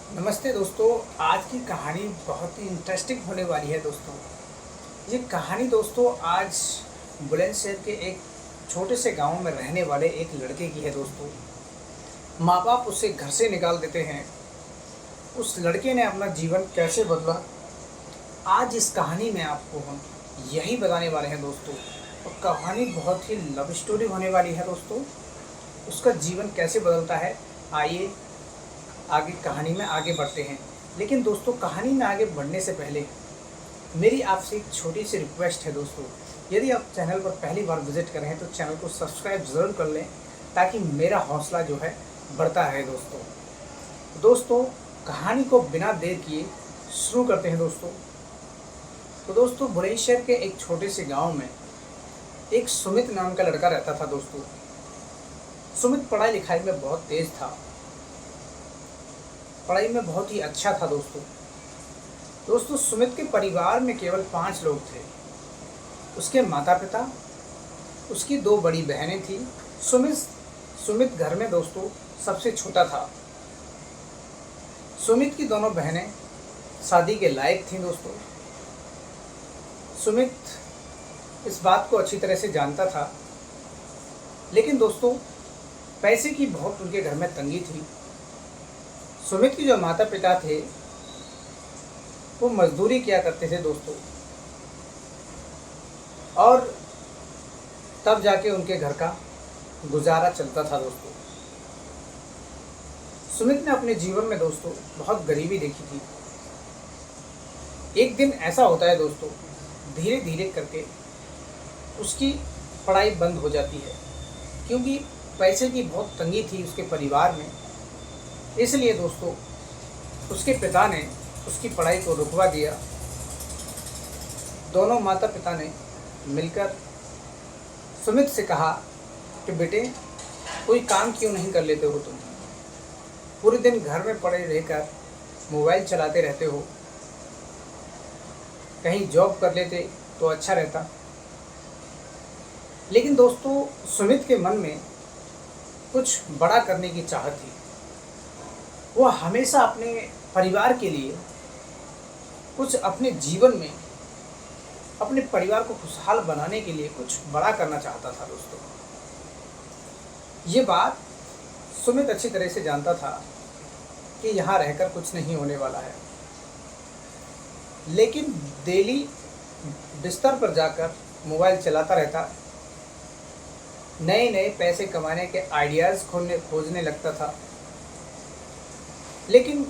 नमस्ते दोस्तों। आज की कहानी बहुत ही इंटरेस्टिंग होने वाली है दोस्तों। ये कहानी दोस्तों आज बुलंदशहर के एक छोटे से गांव में रहने वाले एक लड़के की है दोस्तों। माँ बाप उसे घर से निकाल देते हैं। उस लड़के ने अपना जीवन कैसे बदला, आज इस कहानी में आपको हम यही बताने वाले हैं दोस्तों। और कहानी बहुत ही लव स्टोरी होने वाली है दोस्तों। उसका जीवन कैसे बदलता है, आइए आगे कहानी में आगे बढ़ते हैं। लेकिन दोस्तों, कहानी में आगे बढ़ने से पहले मेरी आपसे एक छोटी सी रिक्वेस्ट है दोस्तों। यदि आप चैनल पर पहली बार विजिट कर रहे हैं तो चैनल को सब्सक्राइब ज़रूर कर लें, ताकि मेरा हौसला जो है बढ़ता है दोस्तों। दोस्तों, कहानी को बिना देर किए शुरू करते हैं दोस्तों। तो दोस्तों, बुलंदशहर के एक छोटे से गांव में एक सुमित नाम का लड़का रहता था दोस्तों। सुमित पढ़ाई लिखाई में बहुत तेज था, पढ़ाई में बहुत ही अच्छा था दोस्तों। दोस्तों, सुमित के परिवार में केवल 5 लोग थे। उसके माता पिता, उसकी 2 बड़ी बहनें थीं। सुमित सुमित घर में दोस्तों सबसे छोटा था। सुमित की दोनों बहनें शादी के लायक थीं दोस्तों। सुमित इस बात को अच्छी तरह से जानता था, लेकिन दोस्तों पैसे की बहुत उनके घर में तंगी थी। सुमित के जो माता पिता थे वो मजदूरी किया करते थे दोस्तों, और तब जाके उनके घर का गुजारा चलता था दोस्तों। सुमित ने अपने जीवन में दोस्तों बहुत गरीबी देखी थी। एक दिन ऐसा होता है दोस्तों, धीरे धीरे करके उसकी पढ़ाई बंद हो जाती है, क्योंकि पैसे की बहुत तंगी थी उसके परिवार में। इसलिए दोस्तों उसके पिता ने उसकी पढ़ाई को रुकवा दिया। दोनों माता पिता ने मिलकर सुमित से कहा कि बेटे, कोई काम क्यों नहीं कर लेते हो तुम? पूरे दिन घर में पड़े रहकर मोबाइल चलाते रहते हो, कहीं जॉब कर लेते तो अच्छा रहता। लेकिन दोस्तों सुमित के मन में कुछ बड़ा करने की चाहत थी। वो हमेशा अपने परिवार के लिए कुछ अपने जीवन में अपने परिवार को खुशहाल बनाने के लिए कुछ बड़ा करना चाहता था दोस्तों। ये बात सुमित अच्छी तरह से जानता था कि यहाँ रहकर कुछ नहीं होने वाला है, लेकिन डेली बिस्तर पर जाकर मोबाइल चलाता रहता, नए नए पैसे कमाने के आइडियाज़ खोजने लगता था। लेकिन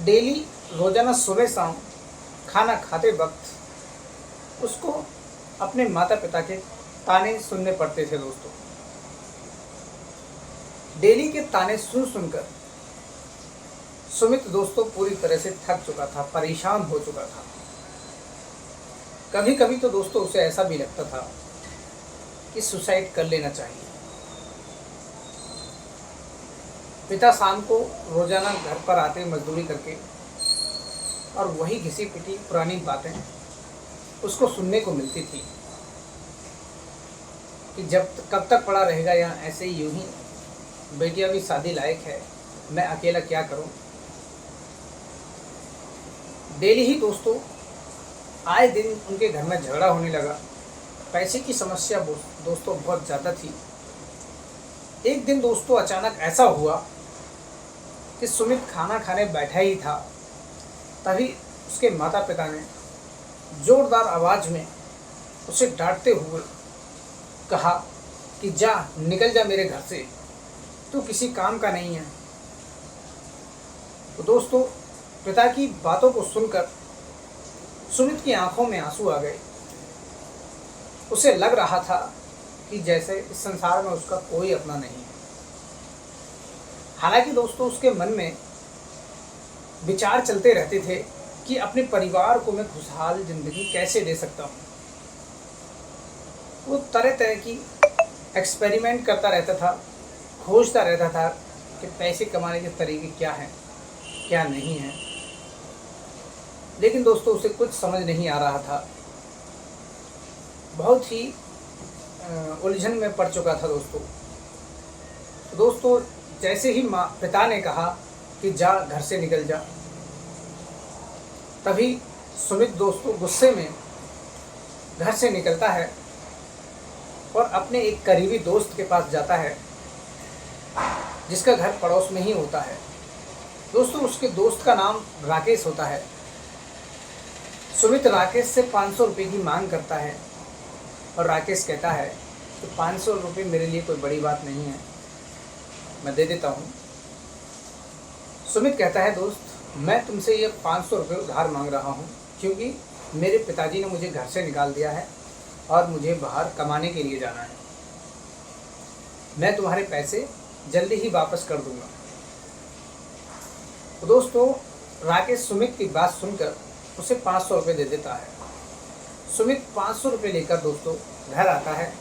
डेली रोज़ाना सुबह शाम खाना खाते वक्त उसको अपने माता पिता के ताने सुनने पड़ते थे दोस्तों। डेली के ताने सुन सुनकर सुमित दोस्तों पूरी तरह से थक चुका था, परेशान हो चुका था। कभी कभी तो दोस्तों उसे ऐसा भी लगता था कि सुसाइड कर लेना चाहिए। पिता शाम को रोजाना घर पर आते मजदूरी करके, और वही घिसी पिटी पुरानी बातें उसको सुनने को मिलती थी कि कब तक पड़ा रहेगा यहाँ ऐसे ही, यूं ही, बेटियां भी शादी लायक है, मैं अकेला क्या करूं। डेली ही दोस्तों आए दिन उनके घर में झगड़ा होने लगा। पैसे की समस्या दोस्तों बहुत ज़्यादा थी। एक दिन दोस्तों अचानक ऐसा हुआ कि सुमित खाना खाने बैठा ही था, तभी उसके माता पिता ने जोरदार आवाज़ में उसे डांटते हुए कहा कि जा, निकल जा मेरे घर से, तू किसी काम का नहीं है। तो दोस्तों पिता की बातों को सुनकर सुमित की आंखों में आंसू आ गए। उसे लग रहा था कि जैसे इस संसार में उसका कोई अपना नहीं है। हालांकि दोस्तों उसके मन में विचार चलते रहते थे कि अपने परिवार को मैं खुशहाल जिंदगी कैसे दे सकता हूँ। वो तरह तरह की एक्सपेरिमेंट करता रहता था, खोजता रहता था कि पैसे कमाने के तरीके क्या हैं, क्या नहीं हैं। लेकिन दोस्तों उसे कुछ समझ नहीं आ रहा था, बहुत ही उलझन में पड़ चुका था दोस्तों। जैसे ही पिता ने कहा कि जा घर से निकल जा। तभी सुमित दोस्तों गुस्से में घर से निकलता है और अपने एक करीबी दोस्त के पास जाता है जिसका घर पड़ोस में ही होता है। दोस्तों उसके दोस्त का नाम राकेश होता है। सुमित राकेश से 500 रुपये की मांग करता है और राकेश कहता है कि 500 रुपये मेरे लिए कोई बड़ी बात नहीं है, मैं दे देता हूँ। सुमित कहता है दोस्त मैं तुमसे ये 500 रुपये उधार मांग रहा हूँ क्योंकि मेरे पिताजी ने मुझे घर से निकाल दिया है और मुझे बाहर कमाने के लिए जाना है। मैं तुम्हारे पैसे जल्दी ही वापस कर दूंगा। तो दोस्तों राकेश सुमित की बात सुनकर उसे 500 रुपये दे देता है। सुमित 500 रुपये लेकर दोस्तों घर आता है।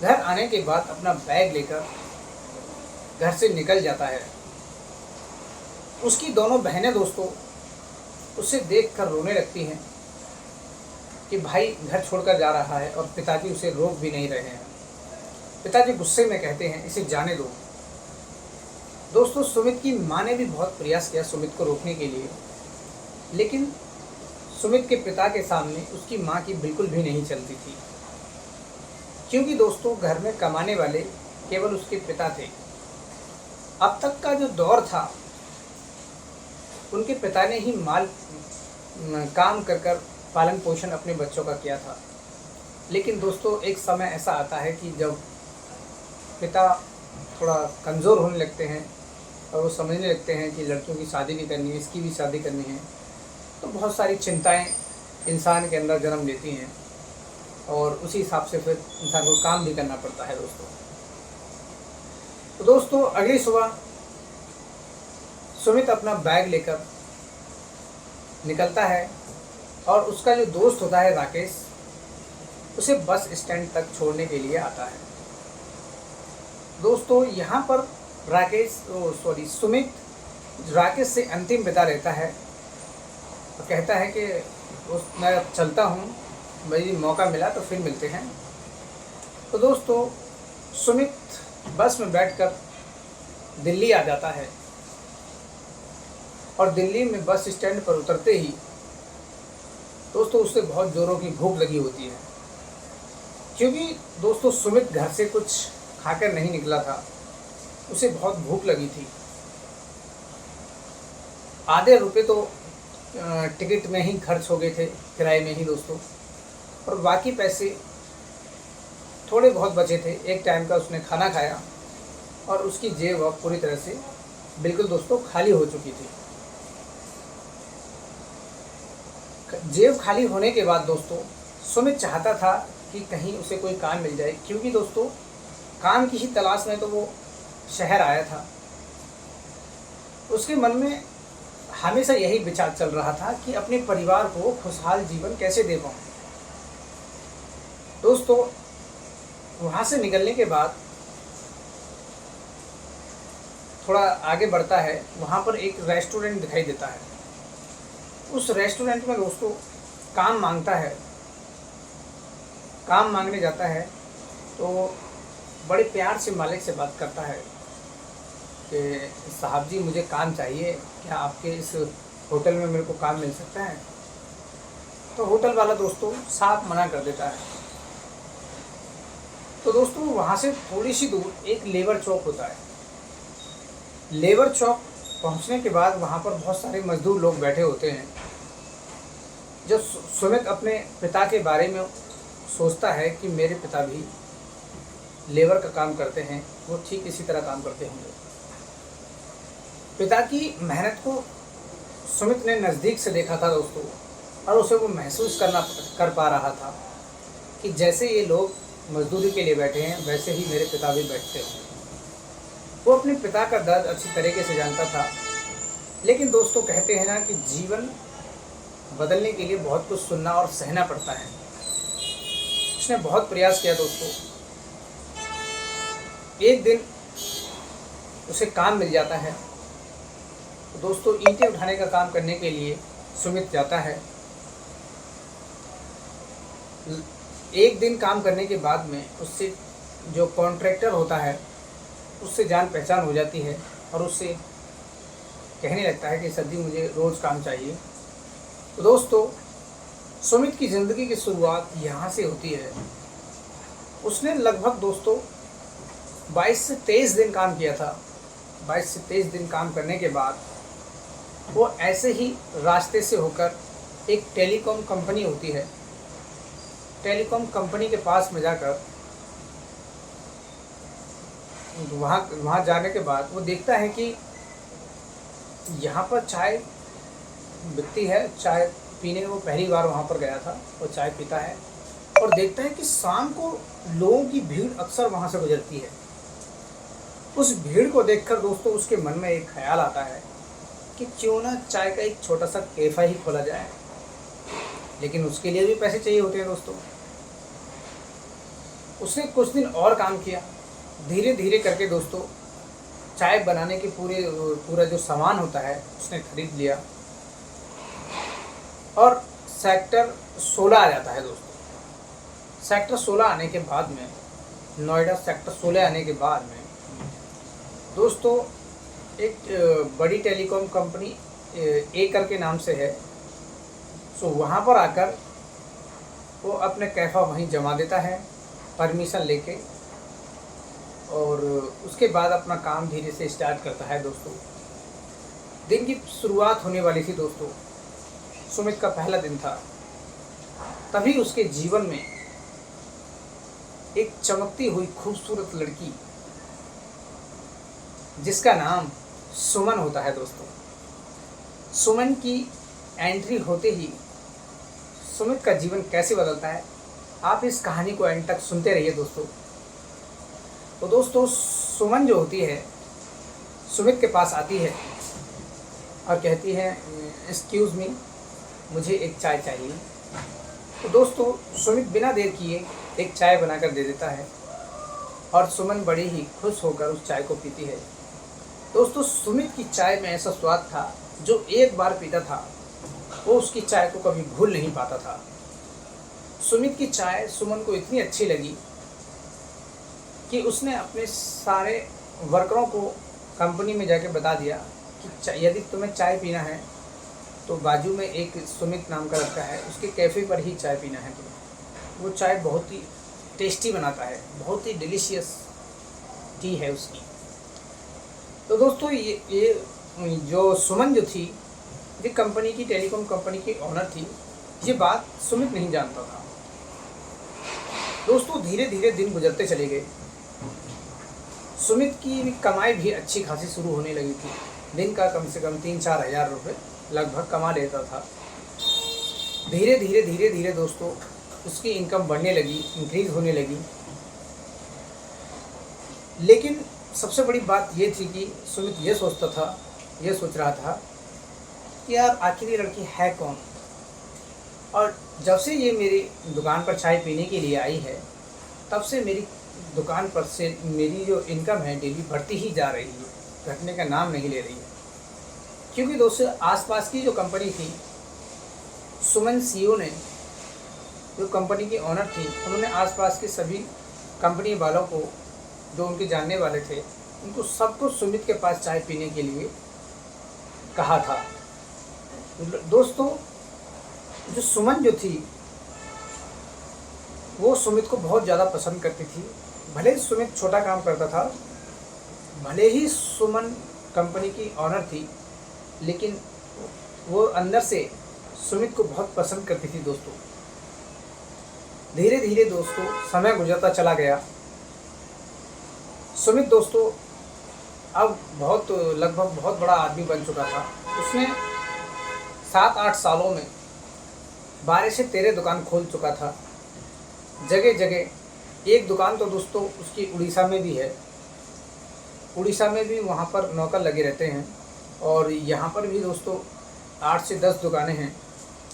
घर आने के बाद अपना बैग लेकर घर से निकल जाता है। उसकी दोनों बहनें दोस्तों उसे देखकर रोने लगती हैं कि भाई घर छोड़कर जा रहा है और पिताजी उसे रोक भी नहीं रहे हैं। पिताजी गुस्से में कहते हैं इसे जाने दो। दोस्तों सुमित की माँ ने भी बहुत प्रयास किया सुमित को रोकने के लिए, लेकिन सुमित के पिता के सामने उसकी माँ की बिल्कुल भी नहीं चलती थी, क्योंकि दोस्तों घर में कमाने वाले केवल उसके पिता थे। अब तक का जो दौर था उनके पिता ने ही काम कर कर पालन पोषण अपने बच्चों का किया था। लेकिन दोस्तों एक समय ऐसा आता है कि जब पिता थोड़ा कमज़ोर होने लगते हैं और वो समझने लगते हैं कि लड़कियों की शादी भी करनी है, इसकी भी शादी करनी है, तो बहुत सारी चिंताएं इंसान के अंदर जन्म लेती हैं और उसी हिसाब से फिर इंसान को काम भी करना पड़ता है दोस्तों। तो दोस्तों अगली सुबह सुमित अपना बैग लेकर निकलता है और उसका जो दोस्त होता है राकेश उसे बस स्टैंड तक छोड़ने के लिए आता है। दोस्तों यहाँ पर सुमित राकेश से अंतिम विदा लेता है और कहता है कि मैं अब चलता हूँ, भाई मौका मिला तो फिर मिलते हैं। तो दोस्तों सुमित बस में बैठकर दिल्ली आ जाता है और दिल्ली में बस स्टैंड पर उतरते ही दोस्तों उससे बहुत ज़ोरों की भूख लगी होती है, क्योंकि दोस्तों सुमित घर से कुछ खाकर नहीं निकला था, उसे बहुत भूख लगी थी। आधे रुपए तो टिकट में ही खर्च हो गए थे, किराए में ही दोस्तों, और बाकी पैसे थोड़े बहुत बचे थे। एक टाइम का उसने खाना खाया और उसकी जेब अब पूरी तरह से बिल्कुल दोस्तों खाली हो चुकी थी। जेब खाली होने के बाद दोस्तों सुमित चाहता था कि कहीं उसे कोई काम मिल जाए, क्योंकि दोस्तों काम की ही तलाश में तो वो शहर आया था। उसके मन में हमेशा यही विचार चल रहा था कि अपने परिवार को खुशहाल जीवन कैसे दे पाऊँ। दोस्तों वहाँ से निकलने के बाद थोड़ा आगे बढ़ता है, वहाँ पर एक रेस्टोरेंट दिखाई देता है। उस रेस्टोरेंट में दोस्तों काम मांगता है, काम मांगने जाता है तो बड़े प्यार से मालिक से बात करता है कि साहब जी मुझे काम चाहिए, क्या आपके इस होटल में मेरे को काम मिल सकता है। तो होटल वाला दोस्तों साफ मना कर देता है। तो दोस्तों वहाँ से थोड़ी सी दूर एक लेबर चौक होता है। लेबर चौक पहुँचने के बाद वहाँ पर बहुत सारे मजदूर लोग बैठे होते हैं। जब सुमित अपने पिता के बारे में सोचता है कि मेरे पिता भी लेबर का काम करते हैं, वो ठीक इसी तरह काम करते होंगे। पिता की मेहनत को सुमित ने नज़दीक से देखा था दोस्तों, और उसे वो महसूस कर पा रहा था कि जैसे ये लोग मजदूरी के लिए बैठे हैं वैसे ही मेरे पिता भी बैठते हैं। वो अपने पिता का दर्द अच्छी तरीके से जानता था। लेकिन दोस्तों कहते हैं ना कि जीवन बदलने के लिए बहुत कुछ सुनना और सहना पड़ता है। उसने बहुत प्रयास किया दोस्तों। एक दिन उसे काम मिल जाता है। तो दोस्तों ईंटें उठाने का काम करने के लिए सुमित जाता है। एक दिन काम करने के बाद में उससे जो कॉन्ट्रैक्टर होता है उससे जान पहचान हो जाती है और उससे कहने लगता है कि सर जी मुझे रोज़ काम चाहिए। तो दोस्तों, सुमित की ज़िंदगी की शुरुआत यहाँ से होती है। उसने लगभग दोस्तों 22 से 23 दिन काम किया था। 22 से 23 दिन काम करने के बाद वो ऐसे ही रास्ते से होकर एक टेलीकॉम कंपनी होती है, टेलीकॉम कंपनी के पास में जाकर वहाँ वहाँ जाने के बाद वो देखता है कि यहाँ पर चाय बिकती है। चाय पीने वो पहली बार वहाँ पर गया था, वो चाय पीता है और देखता है कि शाम को लोगों की भीड़ अक्सर वहाँ से गुजरती है। उस भीड़ को देखकर दोस्तों उसके मन में एक ख्याल आता है कि क्यों ना चाय का एक छोटा सा कैफ़े ही खोला जाए, लेकिन उसके लिए भी पैसे चाहिए होते हैं दोस्तों। उसने कुछ दिन और काम किया, धीरे धीरे करके दोस्तों चाय बनाने के पूरा जो सामान होता है उसने खरीद लिया और सेक्टर 16 आ जाता है दोस्तों। सेक्टर 16 आने के बाद में, नोएडा सेक्टर 16 आने के बाद में दोस्तों एक बड़ी टेलीकॉम कंपनी एकर के नाम से है। सो वहाँ पर आकर वो अपने कैफ़ा वहीं जमा देता है परमिशन लेके, और उसके बाद अपना काम धीरे से स्टार्ट करता है दोस्तों। दिन की शुरुआत होने वाली थी दोस्तों, सुमित का पहला दिन था। तभी उसके जीवन में एक चमकती हुई खूबसूरत लड़की जिसका नाम सुमन होता है दोस्तों। सुमन की एंट्री होते ही सुमित का जीवन कैसे बदलता है, आप इस कहानी को एंड तक सुनते रहिए दोस्तों। तो दोस्तों, सुमन जो होती है सुमित के पास आती है और कहती है एक्सक्यूज़ मी, मुझे एक चाय चाहिए। तो दोस्तों सुमित बिना देर किए एक चाय बनाकर दे देता है और सुमन बड़ी ही खुश होकर उस चाय को पीती है। दोस्तों, सुमित की चाय में ऐसा स्वाद था, जो एक बार पीता था वो उसकी चाय को कभी भूल नहीं पाता था। सुमित की चाय सुमन को इतनी अच्छी लगी कि उसने अपने सारे वर्करों को कंपनी में जाके बता दिया कि यदि तुम्हें चाय पीना है तो बाजू में एक सुमित नाम का लड़का है, उसके कैफ़े पर ही चाय पीना है तुम्हें। वो चाय बहुत ही टेस्टी बनाता है, बहुत ही डिलीशियस टी है उसकी। तो दोस्तों ये जो सुमन जो थी, ये कंपनी की, टेलीकॉम कंपनी की ओनर थी। ये बात सुमित नहीं जानता था। दोस्तों धीरे धीरे दिन गुजरते चले गए। सुमित की कमाई भी अच्छी खासी शुरू होने लगी थी। दिन का कम से कम 3-4 हज़ार रुपये लगभग कमा लेता था। धीरे धीरे दोस्तों उसकी इनकम बढ़ने लगी, इंक्रीज़ होने लगी। लेकिन सबसे बड़ी बात ये थी कि सुमित ये सोच रहा था कि यार आखिर ये लड़की है कौन। और जब से ये मेरी दुकान पर चाय पीने के लिए आई है, तब से मेरी दुकान पर से मेरी जो इनकम है डेली बढ़ती ही जा रही है, घटने का नाम नहीं ले रही है। क्योंकि दोस्तों आसपास की जो कंपनी थी, सुमन सीईओ ने, जो कंपनी की ओनर थी, उन्होंने आसपास के सभी कंपनी वालों को, जो उनके जानने वाले थे, उनको सबको सुमित के पास चाय पीने के लिए कहा था। दोस्तों जो सुमन जो थी वो सुमित को बहुत ज़्यादा पसंद करती थी। भले ही सुमित छोटा काम करता था, भले ही सुमन कंपनी की ऑनर थी, लेकिन वो अंदर से सुमित को बहुत पसंद करती थी दोस्तों। धीरे धीरे दोस्तों समय गुजरता चला गया। सुमित दोस्तों अब लगभग बहुत बड़ा आदमी बन चुका था। उसने 7-8 सालों में 12 से 13 दुकान खोल चुका था। जगह जगह एक दुकान तो दोस्तों उसकी उड़ीसा में भी है। उड़ीसा में भी वहाँ पर नौकर लगे रहते हैं, और यहाँ पर भी दोस्तों 8 से 10 दुकानें हैं।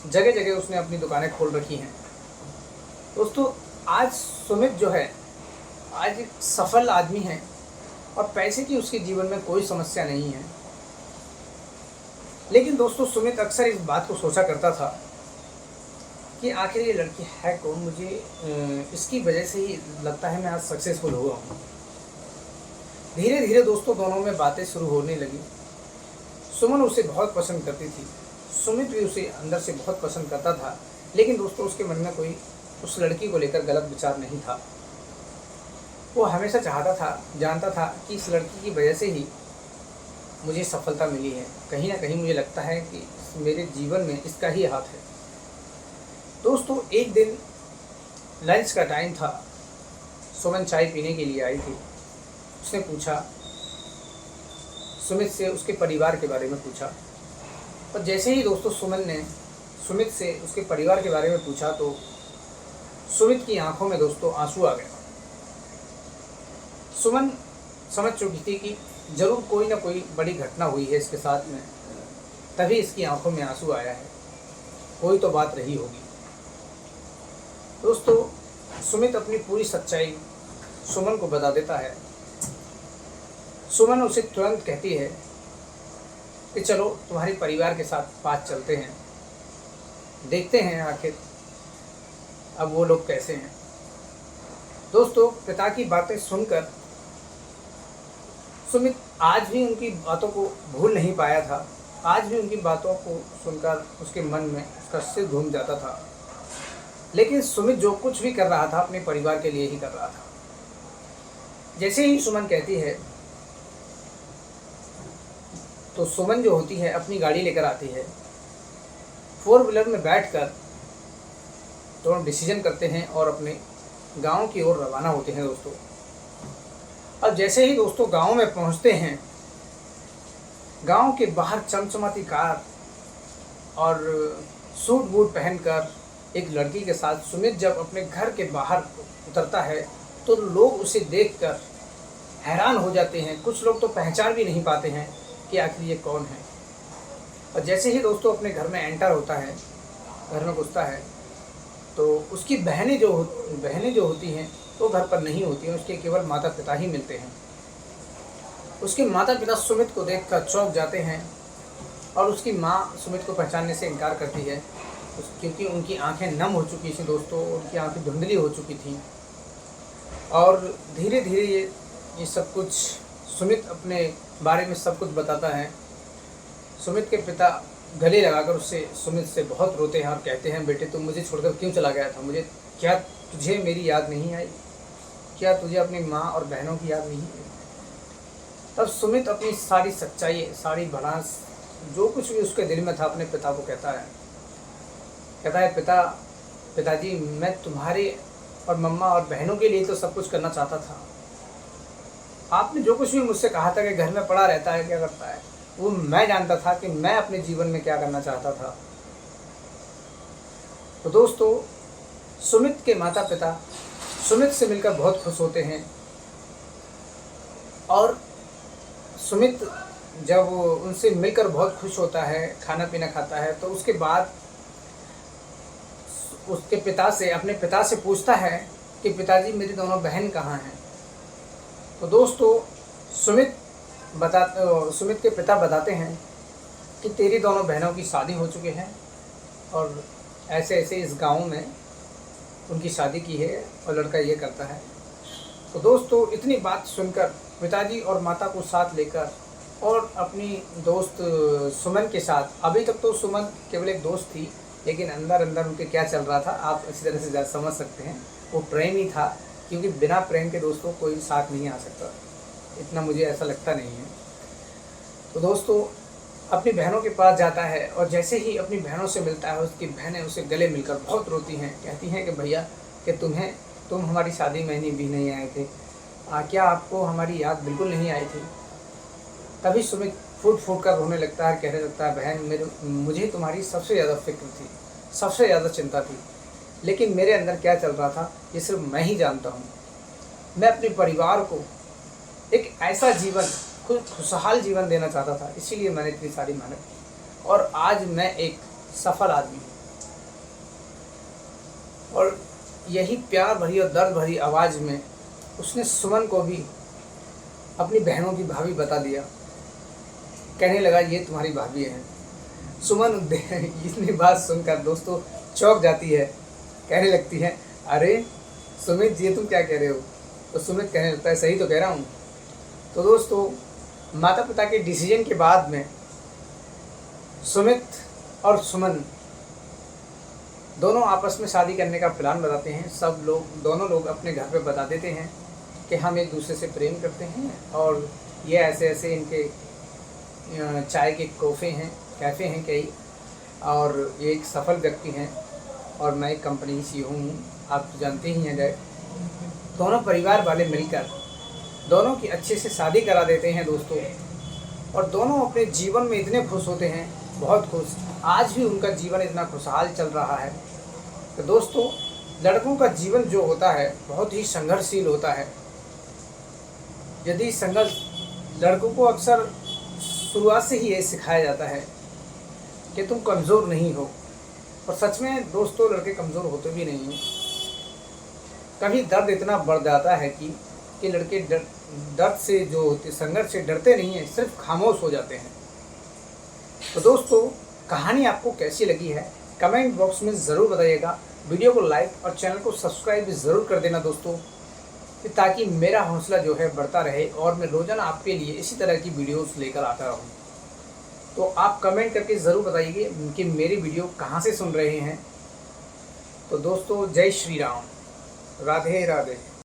जगह जगह उसने अपनी दुकानें खोल रखी हैं। दोस्तों आज सुमित जो है, आज एक सफल आदमी है और पैसे की उसके जीवन में कोई समस्या नहीं है। लेकिन दोस्तों सुमित अक्सर इस बात को सोचा करता था कि आखिर ये लड़की है कौन, मुझे इसकी वजह से ही लगता है मैं आज सक्सेसफुल हुआ हूँ। धीरे धीरे दोस्तों दोनों में बातें शुरू होने लगी। सुमन उसे बहुत पसंद करती थी, सुमित भी उसे अंदर से बहुत पसंद करता था। लेकिन दोस्तों उसके मन में कोई उस लड़की को लेकर गलत विचार नहीं था। वो हमेशा चाहता था, जानता था कि इस लड़की की वजह से ही मुझे सफलता मिली है। कहीं ना कहीं मुझे लगता है कि मेरे जीवन में इसका ही हाथ है। दोस्तों एक दिन लंच का टाइम था, सुमन चाय पीने के लिए आई थी। उसने पूछा, सुमित से उसके परिवार के बारे में पूछा। और जैसे ही दोस्तों सुमन ने सुमित से उसके परिवार के बारे में पूछा तो सुमित की आंखों में दोस्तों आंसू आ गए। सुमन समझ चुकी थी कि जरूर कोई ना कोई बड़ी घटना हुई है इसके साथ में, तभी इसकी आंखों में आंसू आया है, कोई तो बात रही होगी। दोस्तों सुमित अपनी पूरी सच्चाई सुमन को बता देता है। सुमन उसे तुरंत कहती है कि चलो तुम्हारे परिवार के साथ पास चलते हैं, देखते हैं आखिर अब वो लोग कैसे हैं। दोस्तों पिता की बातें सुनकर सुमित आज भी उनकी बातों को भूल नहीं पाया था। आज भी उनकी बातों को सुनकर उसके मन में उसका सिर घूम जाता था। लेकिन सुमित जो कुछ भी कर रहा था अपने परिवार के लिए ही कर रहा था। जैसे ही सुमन कहती है तो सुमन जो होती है अपनी गाड़ी लेकर आती है। 4 व्हीलर में बैठकर दोनों डिसीजन करते हैं और अपने गांव की ओर रवाना होते हैं दोस्तों। अब जैसे ही दोस्तों गांव में पहुंचते हैं, गांव के बाहर चमचमाती कार और सूट बूट पहनकर एक लड़की के साथ सुमित जब अपने घर के बाहर उतरता है तो लोग उसे देखकर हैरान हो जाते हैं। कुछ लोग तो पहचान भी नहीं पाते हैं कि आखिर ये कौन है। और जैसे ही दोस्तों अपने घर में एंटर होता है, घर में घुसता है, तो उसकी बहनें जो होती हैं वो घर पर नहीं होती हैं, उसके केवल माता पिता ही मिलते हैं। उसके माता पिता सुमित को देखकर चौंक जाते हैं और उसकी माँ सुमित को पहचानने से इनकार करती है, क्योंकि उनकी आंखें नम हो चुकी थी दोस्तों, उनकी आंखें धुंधली हो चुकी थी। और धीरे धीरे ये सब कुछ सुमित अपने बारे में सब कुछ बताता है। सुमित के पिता गले लगाकर सुमित से बहुत रोते हैं और कहते हैं, बेटे तुम मुझे छोड़कर क्यों चला गया था? क्या तुझे मेरी याद नहीं आई? क्या तुझे अपनी माँ और बहनों की याद नहीं आई? तब सुमित अपनी सारी सच्चाई, सारी भड़ास, जो कुछ भी उसके दिल में था अपने पिता को कहता है। पिताजी मैं तुम्हारे और मम्मा और बहनों के लिए तो सब कुछ करना चाहता था। आपने जो कुछ भी मुझसे कहा था कि घर में पड़ा रहता है, क्या करता है, वो मैं जानता था कि मैं अपने जीवन में क्या करना चाहता था। तो दोस्तों सुमित के माता पिता सुमित से मिलकर बहुत खुश होते हैं। और सुमित जब उनसे मिलकर बहुत खुश होता है, खाना पीना खाता है, तो उसके बाद उसके अपने पिता से पूछता है कि पिताजी मेरी दोनों बहन कहाँ हैं। तो दोस्तों सुमित के पिता बताते हैं कि तेरी दोनों बहनों की शादी हो चुकी है और ऐसे ऐसे इस गांव में उनकी शादी की है और लड़का ये करता है। तो दोस्तों इतनी बात सुनकर पिताजी और माता को साथ लेकर और अपनी दोस्त सुमन के साथ, अभी तक तो सुमन केवल एक दोस्त थी, लेकिन अंदर अंदर उनके क्या चल रहा था आप इसी तरह से समझ सकते हैं। वो प्रेम ही था, क्योंकि बिना प्रेम के दोस्तों कोई साथ नहीं आ सकता, इतना मुझे ऐसा लगता नहीं है। तो दोस्तों अपनी बहनों के पास जाता है और जैसे ही अपनी बहनों से मिलता है, उसकी बहनें उसे गले मिलकर बहुत रोती हैं, कहती हैं कि भैया कि तुम हमारी शादी में भी नहीं आए थे, क्या आपको हमारी याद बिल्कुल नहीं आई थी? तभी सुमित फूट फूट कर रोने लगता है, कहने लगता है, बहन मुझे तुम्हारी सबसे ज़्यादा फिक्र थी, सबसे ज़्यादा चिंता थी, लेकिन मेरे अंदर क्या चल रहा था ये सिर्फ मैं ही जानता हूँ। मैं अपने परिवार को एक ऐसा जीवन, खुशहाल जीवन देना चाहता था, इसीलिए मैंने इतनी सारी मेहनत की और आज मैं एक सफल आदमी हूँ। और यही प्यार भरी और दर्द भरी आवाज़ में उसने सुमन को भी अपनी बहनों की भाभी बता दिया। कहने लगा, ये तुम्हारी भाभी है। सुमन इतनी बात सुनकर दोस्तों चौंक जाती है, कहने लगती है, अरे सुमित ये तुम क्या कह रहे हो? तो सुमित कहने लगता है, सही तो कह रहा हूँ। तो दोस्तों माता पिता के डिसीजन के बाद में सुमित और सुमन दोनों आपस में शादी करने का प्लान बताते हैं। सब लोग, दोनों लोग अपने घर पे बता देते हैं कि हम एक दूसरे से प्रेम करते हैं और ये ऐसे ऐसे इनके चाय के कैफ़े हैं कई, और ये एक सफल व्यक्ति हैं और मैं एक कंपनी CEO हूँ, आप तो जानते ही हैं डैड। दोनों परिवार वाले मिलकर दोनों की अच्छे से शादी करा देते हैं दोस्तों, और दोनों अपने जीवन में इतने खुश होते हैं, बहुत खुश। आज भी उनका जीवन इतना खुशहाल चल रहा है। तो दोस्तों, लड़कों का जीवन जो होता है बहुत ही संघर्षशील होता है। यदि संघर्ष, लड़कों को अक्सर शुरुआत से ही ये सिखाया जाता है कि तुम कमज़ोर नहीं हो, और सच में दोस्तों लड़के कमज़ोर होते भी नहीं हैं। कभी दर्द इतना बढ़ जाता है कि लड़के दर्द से जो होते, संघर्ष से डरते नहीं हैं, सिर्फ खामोश हो जाते हैं। तो दोस्तों, कहानी आपको कैसी लगी है कमेंट बॉक्स में ज़रूर बताइएगा। वीडियो को लाइक और चैनल को सब्सक्राइब ज़रूर कर देना दोस्तों, ताकि मेरा हौसला जो है बढ़ता रहे और मैं रोज़ाना आपके लिए इसी तरह की वीडियोस लेकर आता रहूं। तो आप कमेंट करके ज़रूर बताइए कि मेरी वीडियो कहां से सुन रहे हैं। तो दोस्तों, जय श्री राम, राधे राधे।